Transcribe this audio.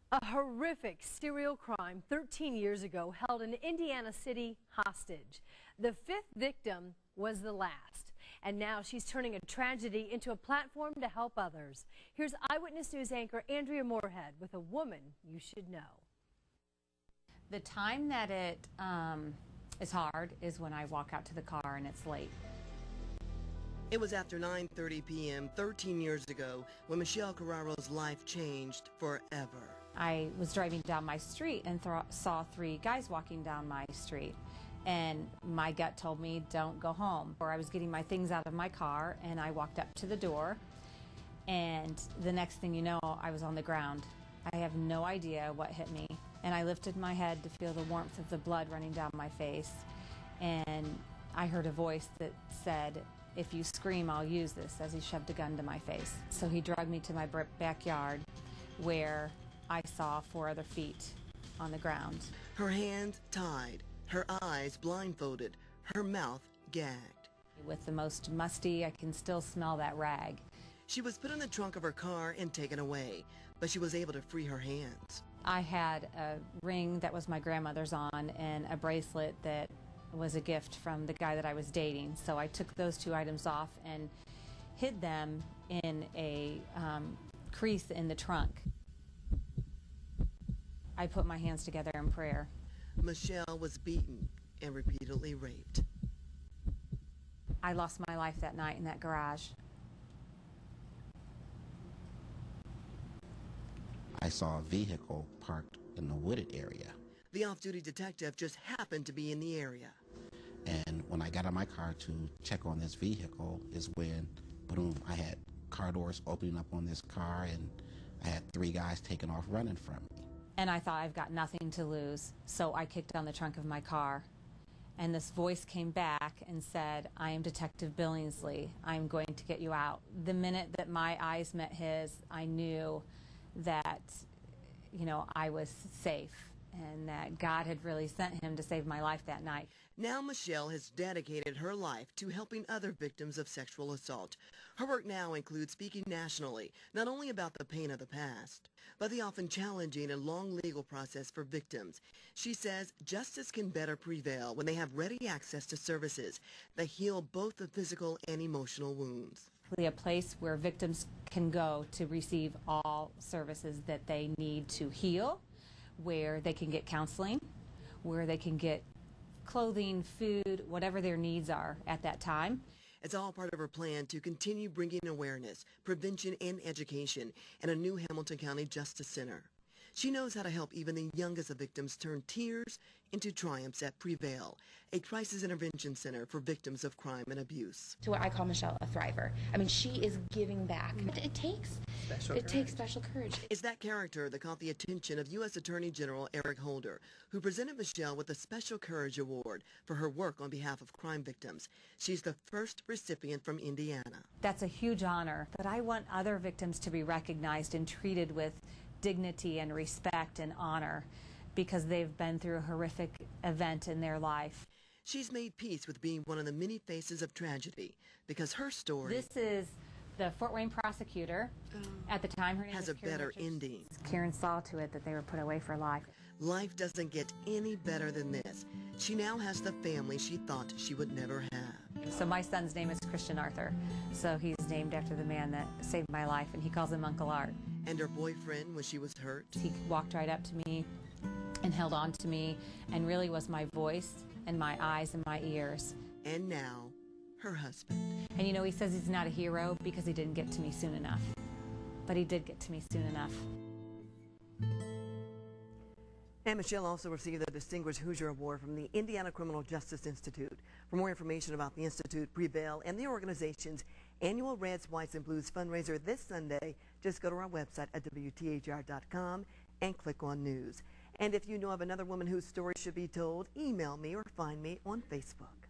A horrific serial crime 13 years ago held an Indiana city hostage. The fifth victim was the last, and now she's turning a tragedy into a platform to help others. Here's Eyewitness News anchor Andrea Moorhead with a woman you should know. The time that it is hard is when I walk out to the car and it's late. It was after 9:30 p.m. 13 years ago when Michelle Corrao's life changed forever. I was driving down my street and saw three guys walking down my street, and my gut told me don't go home. Or I was getting my things out of my car and I walked up to the door, and the next thing you know, I was on the ground. I have no idea what hit me, and I lifted my head to feel the warmth of the blood running down my face, and I heard a voice that said, "If you scream, I'll use this," as he shoved a gun to my face. So he dragged me to my backyard where I saw 4 other feet on the ground. Her hands tied, her eyes blindfolded, her mouth gagged. With the most musty, I can still smell that rag. She was put in the trunk of her car and taken away, but she was able to free her hands. I had a ring that was my grandmother's on and a bracelet that was a gift from the guy that I was dating. So I took those 2 items off and hid them in a crease in the trunk. I put my hands together in prayer. Michelle was beaten and repeatedly raped. I lost my life that night in that garage. I saw a vehicle parked in the wooded area. The off-duty detective just happened to be in the area. And when I got out of my car to check on this vehicle is when, boom, I had car doors opening up on this car, and I had 3 guys taking off running from me. And I thought, I've got nothing to lose. So I kicked on the trunk of my car, and this voice came back and said, "I am Detective Billingsley. I'm going to get you out." The minute that my eyes met his, I knew that, I was safe, and that God had really sent him to save my life that night. Now Michelle has dedicated her life to helping other victims of sexual assault. Her work now includes speaking nationally, not only about the pain of the past, but the often challenging and long legal process for victims. She says justice can better prevail when they have ready access to services that heal both the physical and emotional wounds. A place where victims can go to receive all services that they need to heal, where they can get counseling, where they can get clothing, food, whatever their needs are at that time. It's all part of her plan to continue bringing awareness, prevention, and education in a new Hamilton County Justice Center. She knows how to help even the youngest of victims turn tears into triumphs that prevail, a crisis intervention center for victims of crime and abuse. To what I call Michelle a thriver. I mean, she is giving back. It takes special courage. It's that character that caught the attention of U.S. Attorney General Eric Holder, who presented Michelle with the Special Courage Award for her work on behalf of crime victims. She's the first recipient from Indiana. That's a huge honor, but I want other victims to be recognized and treated with dignity and respect and honor because they've been through a horrific event in their life. She's made peace with being one of the many faces of tragedy because her story... This is the Fort Wayne prosecutor. At the time, her name has was a Karen better Richards. ending. Karen saw to it that they were put away for life. Life doesn't get any better than this. She now has the family she thought she would never have. So my son's name is Christian Arthur. So he's named after the man that saved my life, and he calls him Uncle Art. And her boyfriend, when she was hurt? He walked right up to me and held on to me and really was my voice and my eyes and my ears. And now, her husband. And he says he's not a hero because he didn't get to me soon enough. But he did get to me soon enough. And Michelle also received the Distinguished Hoosier Award from the Indiana Criminal Justice Institute. For more information about the Institute, Prevail, and the organization's annual Reds, Whites, and Blues fundraiser this Sunday, just go to our website at WTHR.com and click on News. And if you know of another woman whose story should be told, email me or find me on Facebook.